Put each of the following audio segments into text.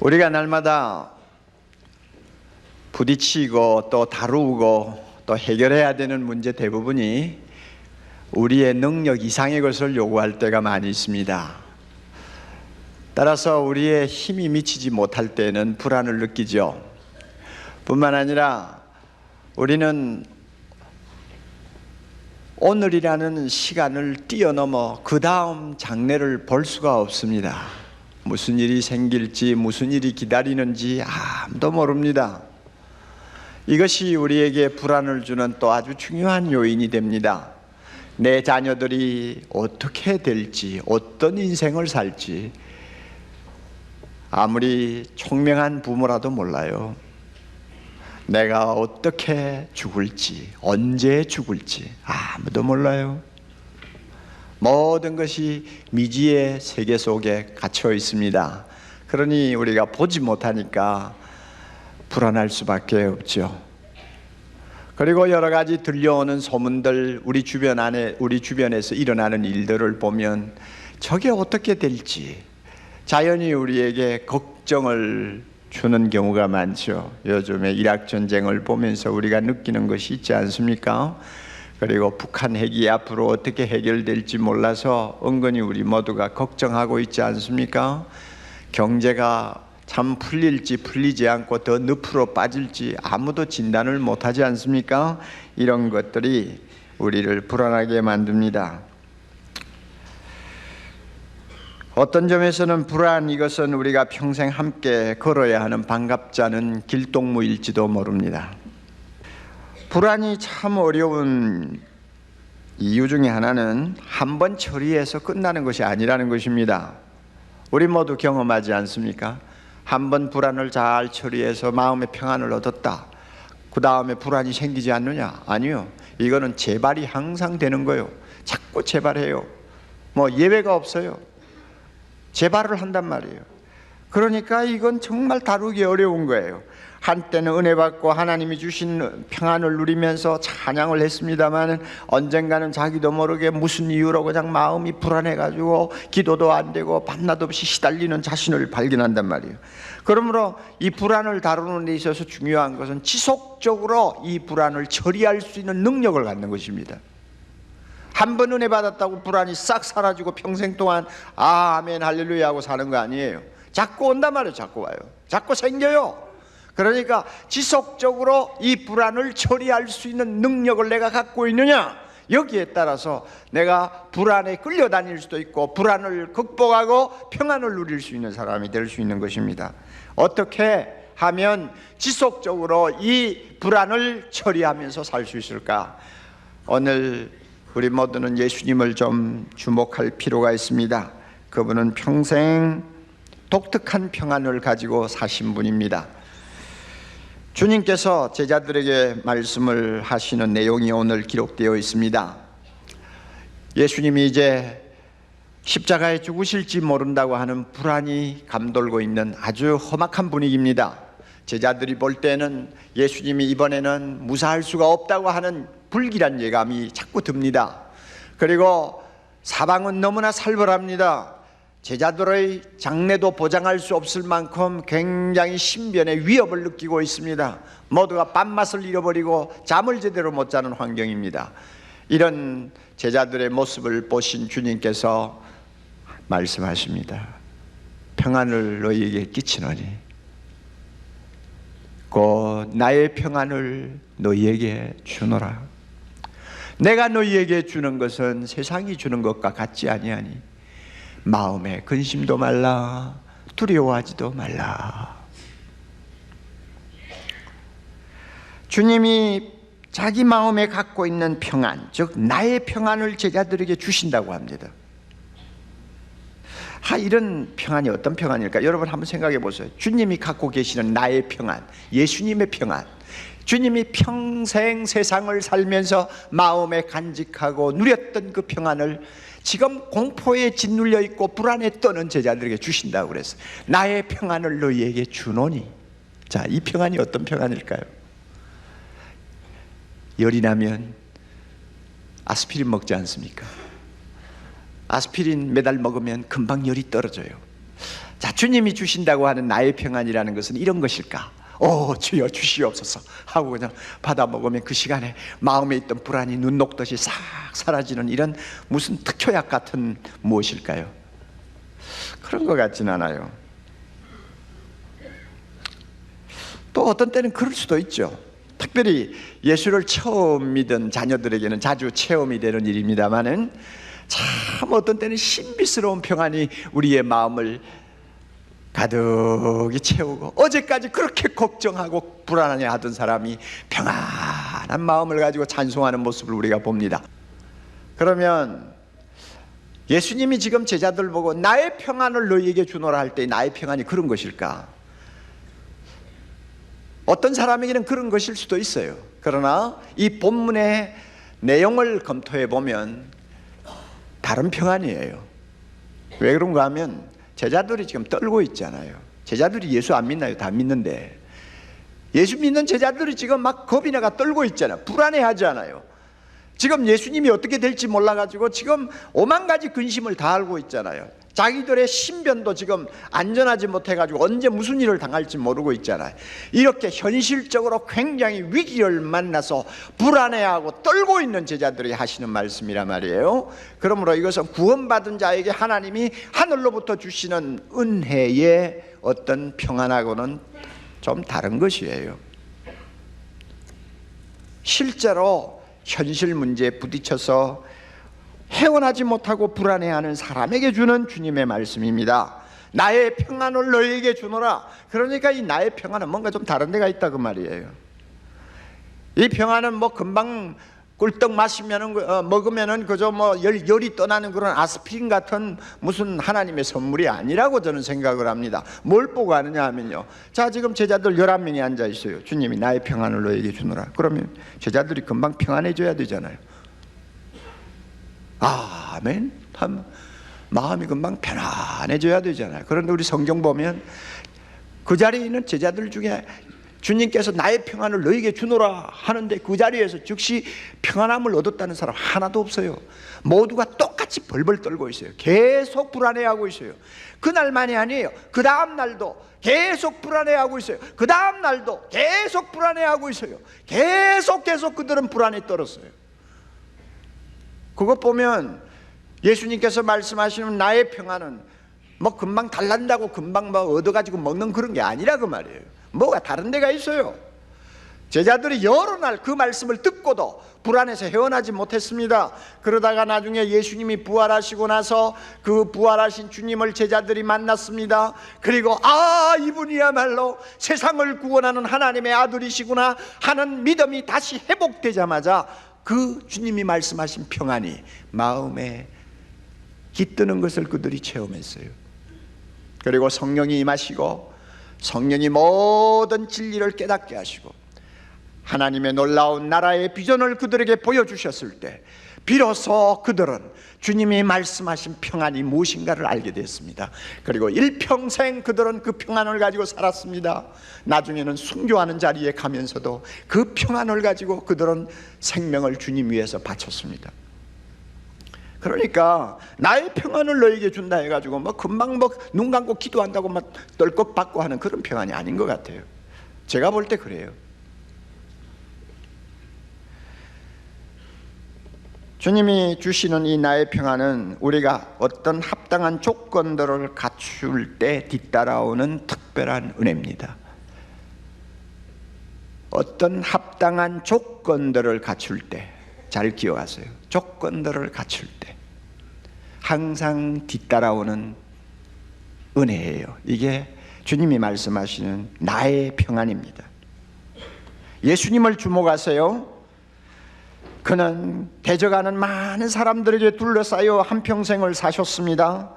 우리가 날마다 부딪히고 또 다루고 또 해결해야 되는 문제 대부분이 우리의 능력 이상의 것을 요구할 때가 많이 있습니다. 따라서 우리의 힘이 미치지 못할 때는 불안을 느끼죠. 뿐만 아니라 우리는 오늘이라는 시간을 뛰어넘어 그 다음 장래를 볼 수가 없습니다. 무슨 일이 생길지, 무슨 일이 기다리는지 아무도 모릅니다. 이것이 우리에게 불안을 주는 또 아주 중요한 요인이 됩니다. 내 자녀들이 어떻게 될지, 어떤 인생을 살지 아무리 총명한 부모라도 몰라요. 내가 어떻게 죽을지, 언제 죽을지 아무도 몰라요. 모든 것이 미지의 세계 속에 갇혀 있습니다. 그러니 우리가 보지 못하니까 불안할 수밖에 없죠. 그리고 여러 가지 들려오는 소문들, 우리 주변에서 일어나는 일들을 보면 저게 어떻게 될지 자연히 우리에게 걱정을 주는 경우가 많죠. 요즘에 이락 전쟁을 보면서 우리가 느끼는 것이 있지 않습니까? 그리고 북한 핵이 앞으로 어떻게 해결될지 몰라서 은근히 우리 모두가 걱정하고 있지 않습니까? 경제가 참 풀릴지 풀리지 않고 더 늪으로 빠질지 아무도 진단을 못하지 않습니까? 이런 것들이 우리를 불안하게 만듭니다. 어떤 점에서는 불안, 이것은 우리가 평생 함께 걸어야 하는 반갑지 않은 길동무일지도 모릅니다. 불안이 참 어려운 이유 중에 하나는 한 번 처리해서 끝나는 것이 아니라는 것입니다. 우리 모두 경험하지 않습니까? 한 번 불안을 잘 처리해서 마음의 평안을 얻었다. 그 다음에 불안이 생기지 않느냐? 아니요. 이거는 재발이 항상 되는 거예요. 자꾸 재발해요. 예외가 없어요. 재발을 한단 말이에요. 그러니까 이건 정말 다루기 어려운 거예요. 한때는 은혜 받고 하나님이 주신 평안을 누리면서 찬양을 했습니다만 언젠가는 자기도 모르게 무슨 이유로 그냥 마음이 불안해가지고 기도도 안 되고 밤낮 없이 시달리는 자신을 발견한단 말이에요. 그러므로 이 불안을 다루는 데 있어서 중요한 것은 지속적으로 이 불안을 처리할 수 있는 능력을 갖는 것입니다. 한 번 은혜 받았다고 불안이 싹 사라지고 평생 동안 아멘 할렐루야 하고 사는 거 아니에요. 자꾸 온단 말이에요. 자꾸 와요. 자꾸 생겨요. 그러니까 지속적으로 이 불안을 처리할 수 있는 능력을 내가 갖고 있느냐, 여기에 따라서 내가 불안에 끌려다닐 수도 있고 불안을 극복하고 평안을 누릴 수 있는 사람이 될 수 있는 것입니다. 어떻게 하면 지속적으로 이 불안을 처리하면서 살 수 있을까? 오늘 우리 모두는 예수님을 좀 주목할 필요가 있습니다. 그분은 평생 독특한 평안을 가지고 사신 분입니다. 주님께서 제자들에게 말씀을 하시는 내용이 오늘 기록되어 있습니다. 예수님이 이제 십자가에 죽으실지 모른다고 하는 불안이 감돌고 있는 아주 험악한 분위기입니다. 제자들이 볼 때는 예수님이 이번에는 무사할 수가 없다고 하는 불길한 예감이 자꾸 듭니다. 그리고 사방은 너무나 살벌합니다. 제자들의 장래도 보장할 수 없을 만큼 굉장히 신변의 위협을 느끼고 있습니다. 모두가 밥맛을 잃어버리고 잠을 제대로 못 자는 환경입니다. 이런 제자들의 모습을 보신 주님께서 말씀하십니다. 평안을 너희에게 끼치노니 곧 나의 평안을 너희에게 주노라. 내가 너희에게 주는 것은 세상이 주는 것과 같지 아니하니 마음에 근심도 말라, 두려워하지도 말라. 주님이 자기 마음에 갖고 있는 평안, 즉 나의 평안을 제자들에게 주신다고 합니다. 이런 평안이 어떤 평안일까? 여러분 한번 생각해 보세요. 주님이 갖고 계시는 나의 평안, 예수님의 평안, 주님이 평생 세상을 살면서 마음에 간직하고 누렸던 그 평안을 지금 공포에 짓눌려 있고 불안에 떠는 제자들에게 주신다고 그랬어요. 나의 평안을 너희에게 주노니. 자, 이 평안이 어떤 평안일까요? 열이 나면 아스피린 먹지 않습니까? 아스피린 매달 먹으면 금방 열이 떨어져요. 자, 주님이 주신다고 하는 나의 평안이라는 것은 이런 것일까? 주여 주시옵소서 하고 그냥 받아 먹으면 그 시간에 마음에 있던 불안이 눈 녹듯이 싹 사라지는 이런 무슨 특효약 같은 무엇일까요? 그런 것 같진 않아요. 또 어떤 때는 그럴 수도 있죠. 특별히 예수를 처음 믿은 자녀들에게는 자주 체험이 되는 일입니다만은 참 어떤 때는 신비스러운 평안이 우리의 마음을 가득히 채우고, 어제까지 그렇게 걱정하고 불안해하던 사람이 평안한 마음을 가지고 찬송하는 모습을 우리가 봅니다. 그러면 예수님이 지금 제자들 보고 나의 평안을 너희에게 주노라 할 때 나의 평안이 그런 것일까? 어떤 사람에게는 그런 것일 수도 있어요. 그러나 이 본문의 내용을 검토해 보면 다른 평안이에요. 왜 그런가 하면 제자들이 지금 떨고 있잖아요. 제자들이 예수 안 믿나요? 다 믿는데 예수 믿는 제자들이 지금 막 겁이 나가 떨고 있잖아요. 불안해하지 않아요. 지금 예수님이 어떻게 될지 몰라가지고 지금 오만 가지 근심을 다 알고 있잖아요. 자기들의 신변도 지금 안전하지 못해가지고 언제 무슨 일을 당할지 모르고 있잖아요. 이렇게 현실적으로 굉장히 위기를 만나서 불안해하고 떨고 있는 제자들이 하시는 말씀이란 말이에요. 그러므로 이것은 구원받은 자에게 하나님이 하늘로부터 주시는 은혜의 어떤 평안하고는 좀 다른 것이에요. 실제로 현실 문제에 부딪혀서 헤어나지 못하고 불안해하는 사람에게 주는 주님의 말씀입니다. 나의 평안을 너희에게 주노라. 그러니까 이 나의 평안은 뭔가 좀 다른 데가 있다 그 말이에요. 이 평안은 뭐 금방 꿀떡 마시면은 먹으면은 그저 뭐 열이 떠나는 그런 아스피린 같은 무슨 하나님의 선물이 아니라고 저는 생각을 합니다. 뭘 보고 하느냐 하면요, 자 지금 제자들 11명이 앉아 있어요. 주님이 나의 평안을 너희에게 주노라. 그러면 제자들이 금방 평안해져야 되잖아요. 아멘. 마음이 금방 편안해져야 되잖아요. 그런데 우리 성경 보면 그 자리에 있는 제자들 중에 주님께서 나의 평안을 너희에게 주노라 하는데 그 자리에서 즉시 평안함을 얻었다는 사람 하나도 없어요. 모두가 똑같이 벌벌 떨고 있어요. 계속 불안해하고 있어요. 그날만이 아니에요. 그 다음 날도 계속 불안해하고 있어요. 그 다음 날도 계속 불안해하고 있어요. 계속 그들은 불안에 떨었어요. 그것 보면 예수님께서 말씀하시는 나의 평안은 뭐 금방 달란다고 금방 뭐 얻어가지고 먹는 그런 게 아니라 그 말이에요. 뭐가 다른 데가 있어요. 제자들이 여러 날 그 말씀을 듣고도 불안해서 헤어나지 못했습니다. 그러다가 나중에 예수님이 부활하시고 나서 그 부활하신 주님을 제자들이 만났습니다. 그리고 이분이야말로 세상을 구원하는 하나님의 아들이시구나 하는 믿음이 다시 회복되자마자 그 주님이 말씀하신 평안이 마음에 깃드는 것을 그들이 체험했어요. 그리고 성령이 임하시고 성령이 모든 진리를 깨닫게 하시고 하나님의 놀라운 나라의 비전을 그들에게 보여주셨을 때 비로소 그들은 주님이 말씀하신 평안이 무엇인가를 알게 됐습니다. 그리고 일평생 그들은 그 평안을 가지고 살았습니다. 나중에는 순교하는 자리에 가면서도 그 평안을 가지고 그들은 생명을 주님 위해서 바쳤습니다. 그러니까 나의 평안을 너에게 준다 해가지고 뭐 금방 뭐 눈 감고 기도한다고 막 떨컥받고 하는 그런 평안이 아닌 것 같아요. 제가 볼 때 그래요. 주님이 주시는 이 나의 평안은 우리가 어떤 합당한 조건들을 갖출 때 뒤따라오는 특별한 은혜입니다. 어떤 합당한 조건들을 갖출 때, 잘 기억하세요. 조건들을 갖출 때 항상 뒤따라오는 은혜예요. 이게 주님이 말씀하시는 나의 평안입니다. 예수님을 주목하세요. 그는 대적하는 많은 사람들에게 둘러싸여 한평생을 사셨습니다.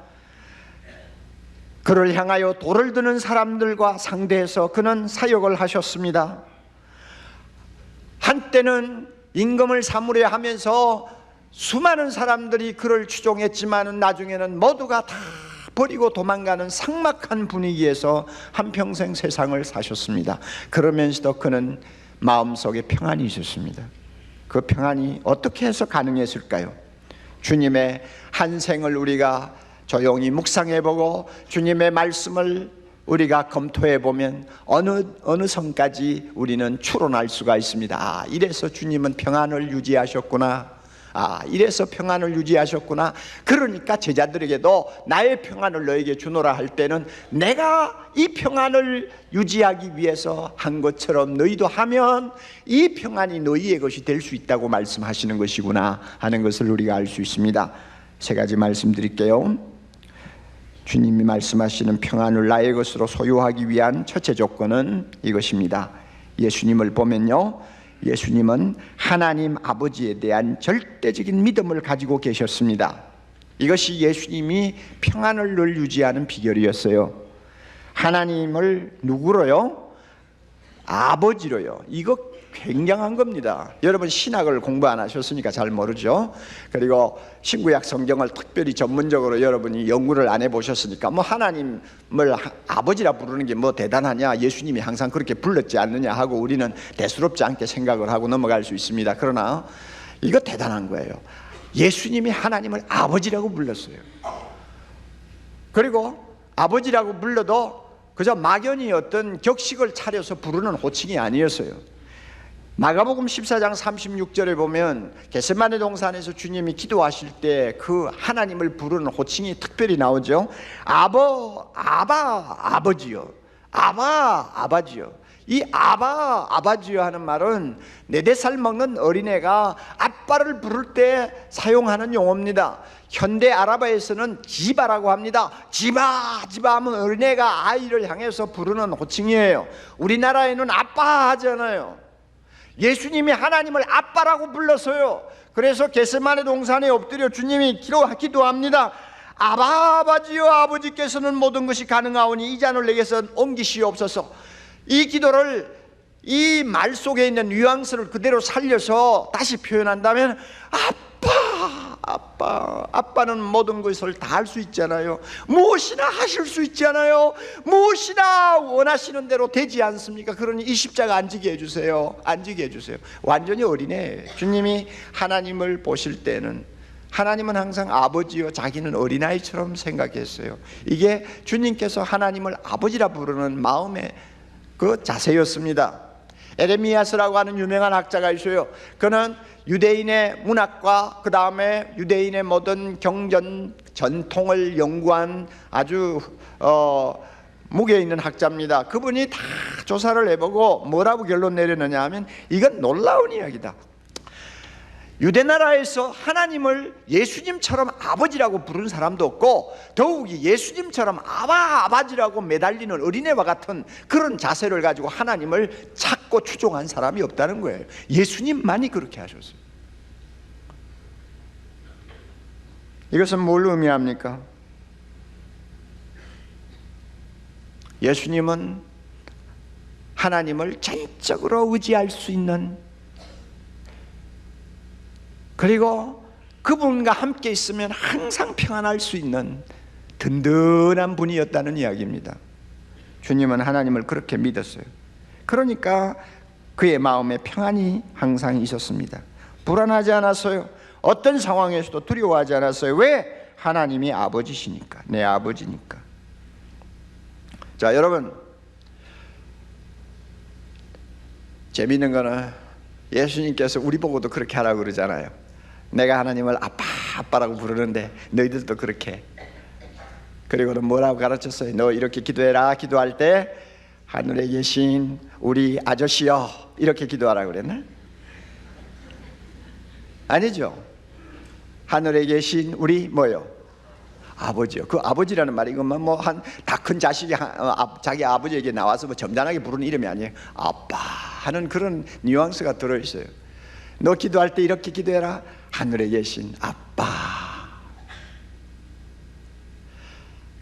그를 향하여 돌을 드는 사람들과 상대해서 그는 사역을 하셨습니다. 한때는 임금을 삼으려 하면서 수많은 사람들이 그를 추종했지만 나중에는 모두가 다 버리고 도망가는 삭막한 분위기에서 한평생 세상을 사셨습니다. 그러면서도 그는 마음속에 평안이 있었습니다. 그 평안이 어떻게 해서 가능했을까요? 주님의 한 생을 우리가 조용히 묵상해보고 주님의 말씀을 우리가 검토해보면 어느 선까지 우리는 추론할 수가 있습니다. 아, 이래서 주님은 평안을 유지하셨구나. 아, 이래서 평안을 유지하셨구나. 그러니까 제자들에게도 나의 평안을 너에게 주노라 할 때는 내가 이 평안을 유지하기 위해서 한 것처럼 너희도 하면 이 평안이 너희의 것이 될 수 있다고 말씀하시는 것이구나 하는 것을 우리가 알 수 있습니다. 세 가지 말씀드릴게요. 주님이 말씀하시는 평안을 나의 것으로 소유하기 위한 첫째 조건은 이것입니다. 예수님을 보면요, 예수님은 하나님 아버지에 대한 절대적인 믿음을 가지고 계셨습니다. 이것이 예수님이 평안을 늘 유지하는 비결이었어요. 하나님을 누구로요? 아버지로요. 이거 굉장한 겁니다. 여러분 신학을 공부 안 하셨으니까 잘 모르죠. 그리고 신구약 성경을 특별히 전문적으로 여러분이 연구를 안 해보셨으니까 뭐 하나님을 아버지라 부르는 게 뭐 대단하냐, 예수님이 항상 그렇게 불렀지 않느냐 하고 우리는 대수롭지 않게 생각을 하고 넘어갈 수 있습니다. 그러나 이거 대단한 거예요. 예수님이 하나님을 아버지라고 불렀어요. 그리고 아버지라고 불러도 그저 막연히 어떤 격식을 차려서 부르는 호칭이 아니었어요. 마가복음 14장 36절에 보면 겟세마네 동산에서 주님이 기도하실 때 그 하나님을 부르는 호칭이 특별히 나오죠. 아버지요. 아버지요. 이 아버지요 하는 말은 4-5살 먹는 어린애가 아빠를 부를 때 사용하는 용어입니다. 현대 아랍어에서는 지바라고 합니다. 지바 하면 어린애가 아이를 향해서 부르는 호칭이에요. 우리나라에는 아빠 하잖아요. 예수님이 하나님을 아빠라고 불렀어요. 그래서 겟세마네 동산에 엎드려 주님이 기도합니다. 아버지여, 아버지께서는 모든 것이 가능하오니 이 잔을 내게서 옮기시옵소서. 이 기도를 이 말 속에 있는 뉘앙스를 그대로 살려서 다시 표현한다면 아빠는 모든 것을 다 할 수 있잖아요. 무엇이나 하실 수 있잖아요. 무엇이나 원하시는 대로 되지 않습니까? 그러니 이 십자가 안 지게 해주세요. 완전히 어린애. 주님이 하나님을 보실 때는 하나님은 항상 아버지요, 자기는 어린아이처럼 생각했어요. 이게 주님께서 하나님을 아버지라 부르는 마음의 그 자세였습니다. 에레미야스라고 하는 유명한 학자가 있어요. 그는 유대인의 문학과 그 다음에 유대인의 모든 경전 전통을 연구한 아주 무게 있는 학자입니다. 그분이 다 조사를 해보고 뭐라고 결론 내렸느냐 하면 이건 놀라운 이야기다. 유대나라에서 하나님을 예수님처럼 아버지라고 부르는 사람도 없고 더욱이 예수님처럼 아버지라고 매달리는 어린애와 같은 그런 자세를 가지고 하나님을 찾고 추종한 사람이 없다는 거예요. 예수님만이 그렇게 하셨어요. 이것은 뭘 의미합니까? 예수님은 하나님을 전적으로 의지할 수 있는, 그리고 그분과 함께 있으면 항상 평안할 수 있는 든든한 분이었다는 이야기입니다. 주님은 하나님을 그렇게 믿었어요. 그러니까 그의 마음에 평안이 항상 있었습니다. 불안하지 않았어요. 어떤 상황에서도 두려워하지 않았어요. 왜? 하나님이 아버지시니까, 내 아버지니까. 자, 여러분, 재미있는 거는 예수님께서 우리 보고도 그렇게 하라고 그러잖아요. 내가 하나님을 아빠라고 부르는데 너희들도 그렇게. 그리고는 뭐라고 가르쳤어요? 너 이렇게 기도해라. 기도할 때 하늘에 계신 우리 아저씨여 이렇게 기도하라고 그랬나? 아니죠. 하늘에 계신 우리 뭐요? 아버지요. 그 아버지라는 말이 이것만 뭐 한 다 큰 자식이 자기 아버지에게 나와서 뭐 점잖하게 부르는 이름이 아니에요. 아빠 하는 그런 뉘앙스가 들어있어요. 너 기도할 때 이렇게 기도해라. 하늘에 계신 아빠.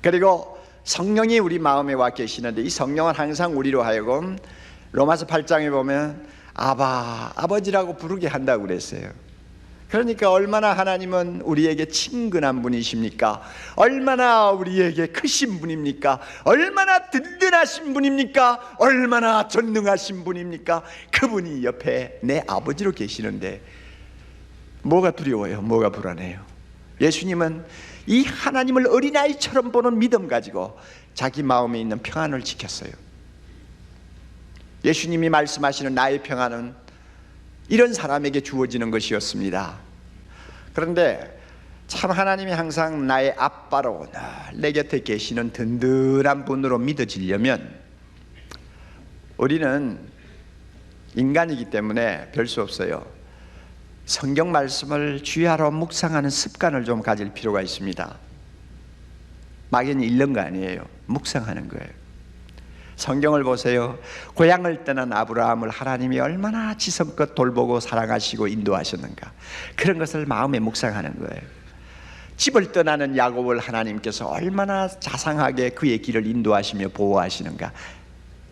그리고 성령이 우리 마음에 와 계시는데 이 성령은 항상 우리로 하여금 로마서 8장에 보면 아버지라고 부르게 한다고 그랬어요. 그러니까 얼마나 하나님은 우리에게 친근한 분이십니까? 얼마나 우리에게 크신 분입니까? 얼마나 든든하신 분입니까? 얼마나 전능하신 분입니까? 그분이 옆에 내 아버지로 계시는데 뭐가 두려워요? 뭐가 불안해요? 예수님은 이 하나님을 어린아이처럼 보는 믿음 가지고 자기 마음에 있는 평안을 지켰어요. 예수님이 말씀하시는 나의 평안은 이런 사람에게 주어지는 것이었습니다. 그런데 참 하나님이 항상 나의 아빠로 내 곁에 계시는 든든한 분으로 믿어지려면 우리는 인간이기 때문에 별 수 없어요. 성경 말씀을 주야로 묵상하는 습관을 좀 가질 필요가 있습니다. 막연히 읽는 거 아니에요. 묵상하는 거예요. 성경을 보세요. 고향을 떠난 아브라함을 하나님이 얼마나 지성껏 돌보고 사랑하시고 인도하셨는가, 그런 것을 마음에 묵상하는 거예요. 집을 떠나는 야곱을 하나님께서 얼마나 자상하게 그의 길을 인도하시며 보호하시는가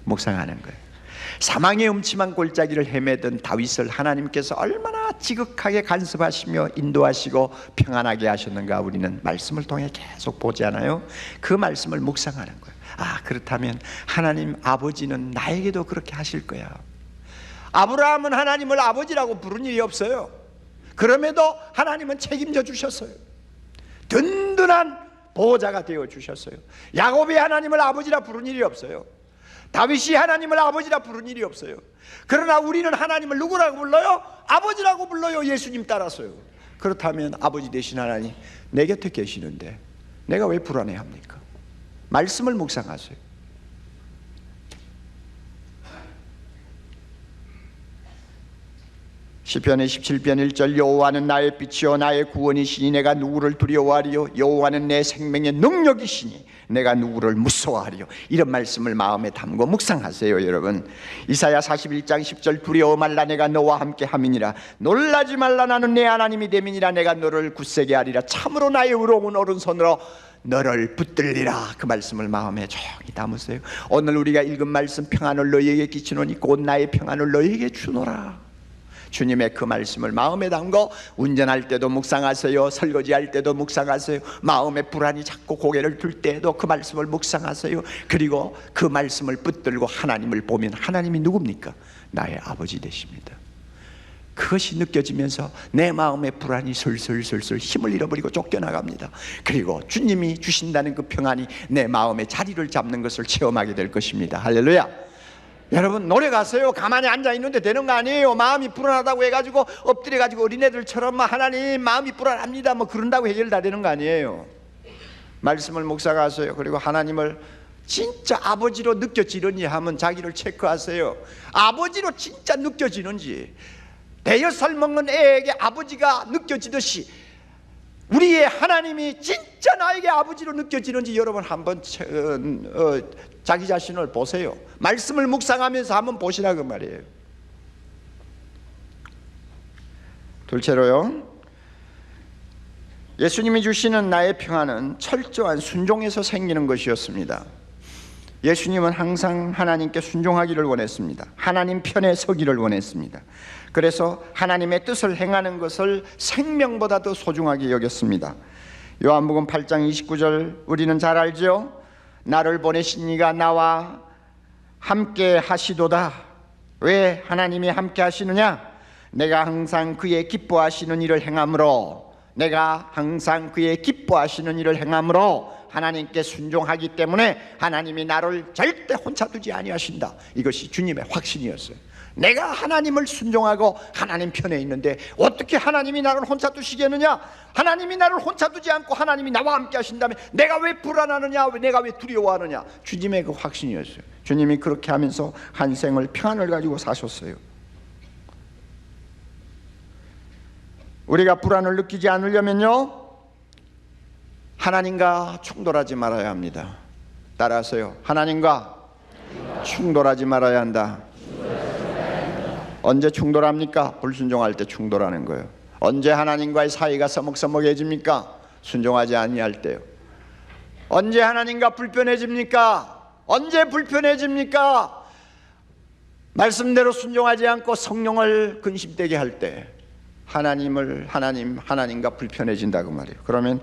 묵상하는 거예요. 사망의 음침한 골짜기를 헤매던 다윗을 하나님께서 얼마나 지극하게 간섭하시며 인도하시고 평안하게 하셨는가 우리는 말씀을 통해 계속 보지 않아요? 그 말씀을 묵상하는 거예요. 아, 그렇다면 하나님 아버지는 나에게도 그렇게 하실 거야. 아브라함은 하나님을 아버지라고 부른 일이 없어요. 그럼에도 하나님은 책임져 주셨어요. 든든한 보호자가 되어 주셨어요. 야곱이 하나님을 아버지라 부른 일이 없어요. 다윗이 하나님을 아버지라 부른 일이 없어요. 그러나 우리는 하나님을 누구라고 불러요? 아버지라고 불러요. 예수님 따라서요. 그렇다면 아버지 되신 하나님 내 곁에 계시는데 내가 왜 불안해합니까? 말씀을 묵상하세요. 시편의 17편 1절 여호와는 나의 빛이요 나의 구원이시니 내가 누구를 두려워하리요? 여호와는 내 생명의 능력이시니 내가 누구를 무서워하리요? 이런 말씀을 마음에 담고 묵상하세요. 여러분, 이사야 41장 10절 두려워 말라 내가 너와 함께 함이니라. 놀라지 말라 나는 내 하나님이 됨이니라. 내가 너를 굳세게 하리라. 참으로 나의 의로운 오른손으로 너를 붙들리라. 그 말씀을 마음에 조용히 담으세요. 오늘 우리가 읽은 말씀, 평안을 너희에게 끼치노니 곧 나의 평안을 너희에게 주노라. 주님의 그 말씀을 마음에 담고 운전할 때도 묵상하세요. 설거지할 때도 묵상하세요. 마음에 불안이 자꾸 고개를 들 때에도 그 말씀을 묵상하세요. 그리고 그 말씀을 붙들고 하나님을 보면 하나님이 누굽니까? 나의 아버지 되십니다. 그것이 느껴지면서 내 마음의 불안이 슬슬슬슬 힘을 잃어버리고 쫓겨나갑니다. 그리고 주님이 주신다는 그 평안이 내 마음의 자리를 잡는 것을 체험하게 될 것입니다. 할렐루야. 여러분, 노래 가세요. 가만히 앉아있는데 되는 거 아니에요. 마음이 불안하다고 해가지고 엎드려가지고 어린애들처럼 하나님 마음이 불안합니다 뭐 그런다고 해결 다 되는 거 아니에요. 말씀을 묵상하세요. 그리고 하나님을 진짜 아버지로 느껴지는지 하면 자기를 체크하세요. 아버지로 진짜 느껴지는지, 대여살 먹는 애에게 아버지가 느껴지듯이 우리의 하나님이 진짜 나에게 아버지로 느껴지는지 여러분 한번 자기 자신을 보세요. 말씀을 묵상하면서 한번 보시라 그 말이에요. 둘째로요, 예수님이 주시는 나의 평안은 철저한 순종에서 생기는 것이었습니다. 예수님은 항상 하나님께 순종하기를 원했습니다. 하나님 편에 서기를 원했습니다. 그래서 하나님의 뜻을 행하는 것을 생명보다 더 소중하게 여겼습니다. 요한복음 8장 29절 우리는 잘 알죠? 나를 보내신 이가 나와 함께 하시도다. 왜 하나님이 함께 하시느냐? 내가 항상 그의 기뻐하시는 일을 행함으로, 내가 항상 그의 기뻐하시는 일을 행함으로 하나님께 순종하기 때문에 하나님이 나를 절대 혼자 두지 아니하신다. 이것이 주님의 확신이었어요. 내가 하나님을 순종하고 하나님 편에 있는데 어떻게 하나님이 나를 혼자 두시겠느냐? 하나님이 나를 혼자 두지 않고 하나님이 나와 함께 하신다면 내가 왜 불안하느냐? 내가 왜 두려워하느냐? 주님의 그 확신이었어요. 주님이 그렇게 하면서 한 생을 평안을 가지고 사셨어요. 우리가 불안을 느끼지 않으려면요, 하나님과 충돌하지 말아야 합니다. 따라하세요. 하나님과 충돌하지 말아야 한다. 언제 충돌합니까? 불순종할 때 충돌하는 거예요. 언제 하나님과의 사이가 서먹서먹해집니까? 순종하지 아니할 때요. 언제 하나님과 불편해집니까? 언제 불편해집니까? 말씀대로 순종하지 않고 성령을 근심되게 할 때 하나님과 불편해진다고 말이에요. 그러면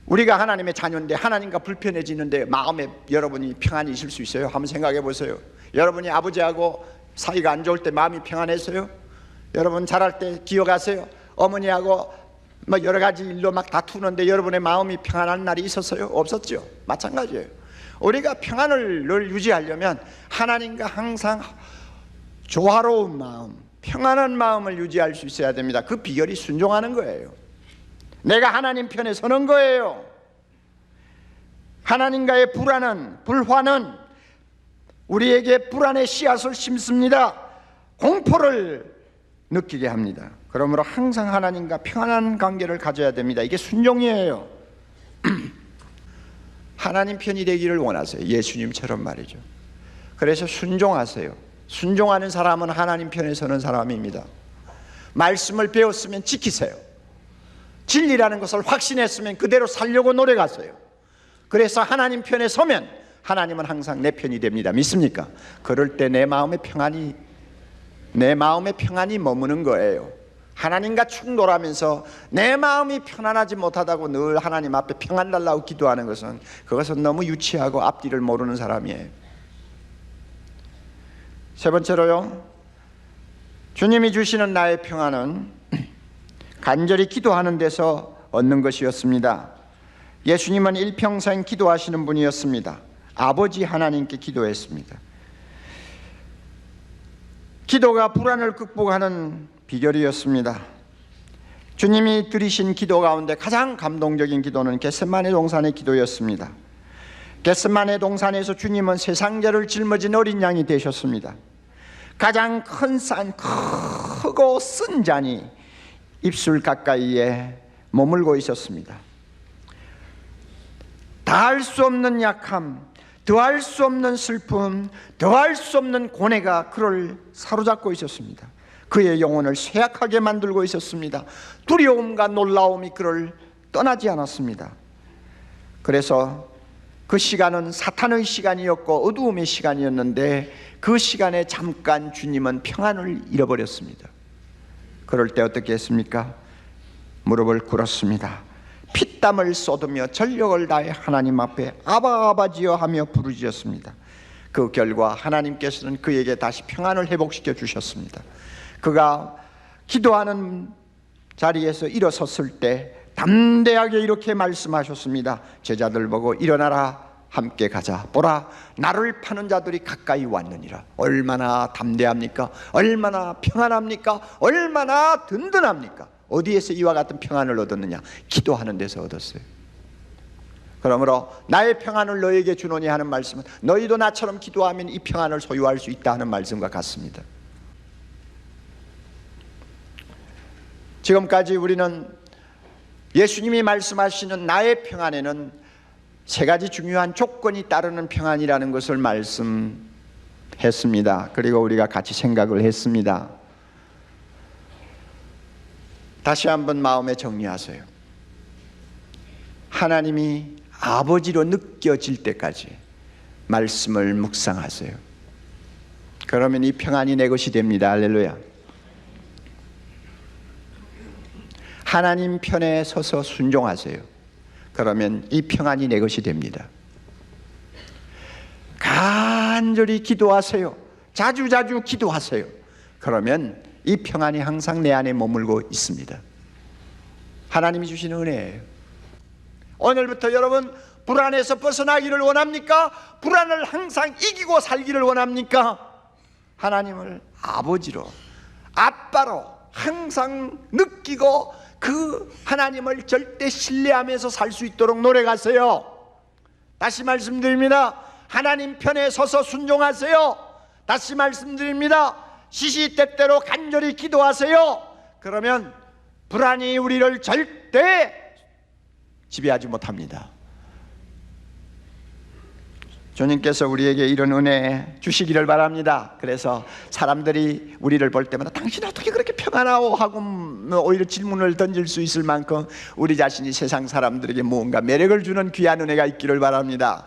우리가 하나님의 자녀인데 하나님과 불편해지는데 마음에 여러분이 평안이 있을 수 있어요? 한번 생각해 보세요. 여러분이 아버지하고 사이가 안 좋을 때 마음이 평안했어요? 여러분 자랄 때 기억하세요? 어머니하고 뭐 여러 가지 일로 막 다투는데 여러분의 마음이 평안한 날이 있었어요? 없었죠? 마찬가지예요. 우리가 평안을 늘 유지하려면 하나님과 항상 조화로운 마음, 평안한 마음을 유지할 수 있어야 됩니다. 그 비결이 순종하는 거예요. 내가 하나님 편에 서는 거예요. 하나님과의 불화는 우리에게 불안의 씨앗을 심습니다. 공포를 느끼게 합니다. 그러므로 항상 하나님과 평안한 관계를 가져야 됩니다. 이게 순종이에요. 하나님 편이 되기를 원하세요. 예수님처럼 말이죠. 그래서 순종하세요. 순종하는 사람은 하나님 편에 서는 사람입니다. 말씀을 배웠으면 지키세요. 진리라는 것을 확신했으면 그대로 살려고 노력하세요. 그래서 하나님 편에 서면 하나님은 항상 내 편이 됩니다. 믿습니까? 그럴 때 내 마음의 평안이 머무는 거예요. 하나님과 충돌하면서 내 마음이 편안하지 못하다고 늘 하나님 앞에 평안 달라고 기도하는 그것은 너무 유치하고 앞뒤를 모르는 사람이에요. 세 번째로요, 주님이 주시는 나의 평안은 간절히 기도하는 데서 얻는 것이었습니다. 예수님은 일평생 기도하시는 분이었습니다. 아버지 하나님께 기도했습니다. 기도가 불안을 극복하는 비결이었습니다. 주님이 드리신 기도 가운데 가장 감동적인 기도는 겟세마네 동산의 기도였습니다. 겟세마네 동산에서 주님은 세상죄를 짊어진 어린 양이 되셨습니다. 가장 크고 쓴 잔이 입술 가까이에 머물고 있었습니다. 다할 수 없는 약함, 더할 수 없는 슬픔, 더할 수 없는 고뇌가 그를 사로잡고 있었습니다. 그의 영혼을 쇠약하게 만들고 있었습니다. 두려움과 놀라움이 그를 떠나지 않았습니다. 그래서 그 시간은 사탄의 시간이었고 어두움의 시간이었는데 그 시간에 잠깐 주님은 평안을 잃어버렸습니다. 그럴 때 어떻게 했습니까? 무릎을 꿇었습니다. 피땀을 쏟으며 전력을 다해 하나님 앞에 아바지여 하며 부르짖었습니다. 그 결과 하나님께서는 그에게 다시 평안을 회복시켜 주셨습니다. 그가 기도하는 자리에서 일어섰을 때 담대하게 이렇게 말씀하셨습니다. 제자들 보고 일어나라, 함께 가자. 보라, 나를 파는 자들이 가까이 왔느니라. 얼마나 담대합니까? 얼마나 평안합니까? 얼마나 든든합니까? 어디에서 이와 같은 평안을 얻었느냐? 기도하는 데서 얻었어요. 그러므로 나의 평안을 너에게 주노니 하는 말씀은 너희도 나처럼 기도하면 이 평안을 소유할 수 있다 하는 말씀과 같습니다. 지금까지 우리는 예수님이 말씀하시는 나의 평안에는 세 가지 중요한 조건이 따르는 평안이라는 것을 말씀했습니다. 그리고 우리가 같이 생각을 했습니다. 다시 한번 마음에 정리하세요. 하나님이 아버지로 느껴질 때까지 말씀을 묵상하세요. 그러면 이 평안이 내 것이 됩니다. 할렐루야. 하나님 편에 서서 순종하세요. 그러면 이 평안이 내 것이 됩니다. 간절히 기도하세요. 자주 기도하세요. 그러면 이 평안이 항상 내 안에 머물고 있습니다. 하나님이 주시는 은혜예요. 오늘부터 여러분 불안에서 벗어나기를 원합니까? 불안을 항상 이기고 살기를 원합니까? 하나님을 아버지로, 아빠로 항상 느끼고 그 하나님을 절대 신뢰하면서 살 수 있도록 노력하세요. 다시 말씀드립니다. 하나님 편에 서서 순종하세요. 다시 말씀드립니다. 시시때때로 간절히 기도하세요. 그러면 불안이 우리를 절대 지배하지 못합니다. 주님께서 우리에게 이런 은혜 주시기를 바랍니다. 그래서 사람들이 우리를 볼 때마다 당신 어떻게 그렇게 평안하오 하고 오히려 질문을 던질 수 있을 만큼 우리 자신이 세상 사람들에게 무언가 매력을 주는 귀한 은혜가 있기를 바랍니다.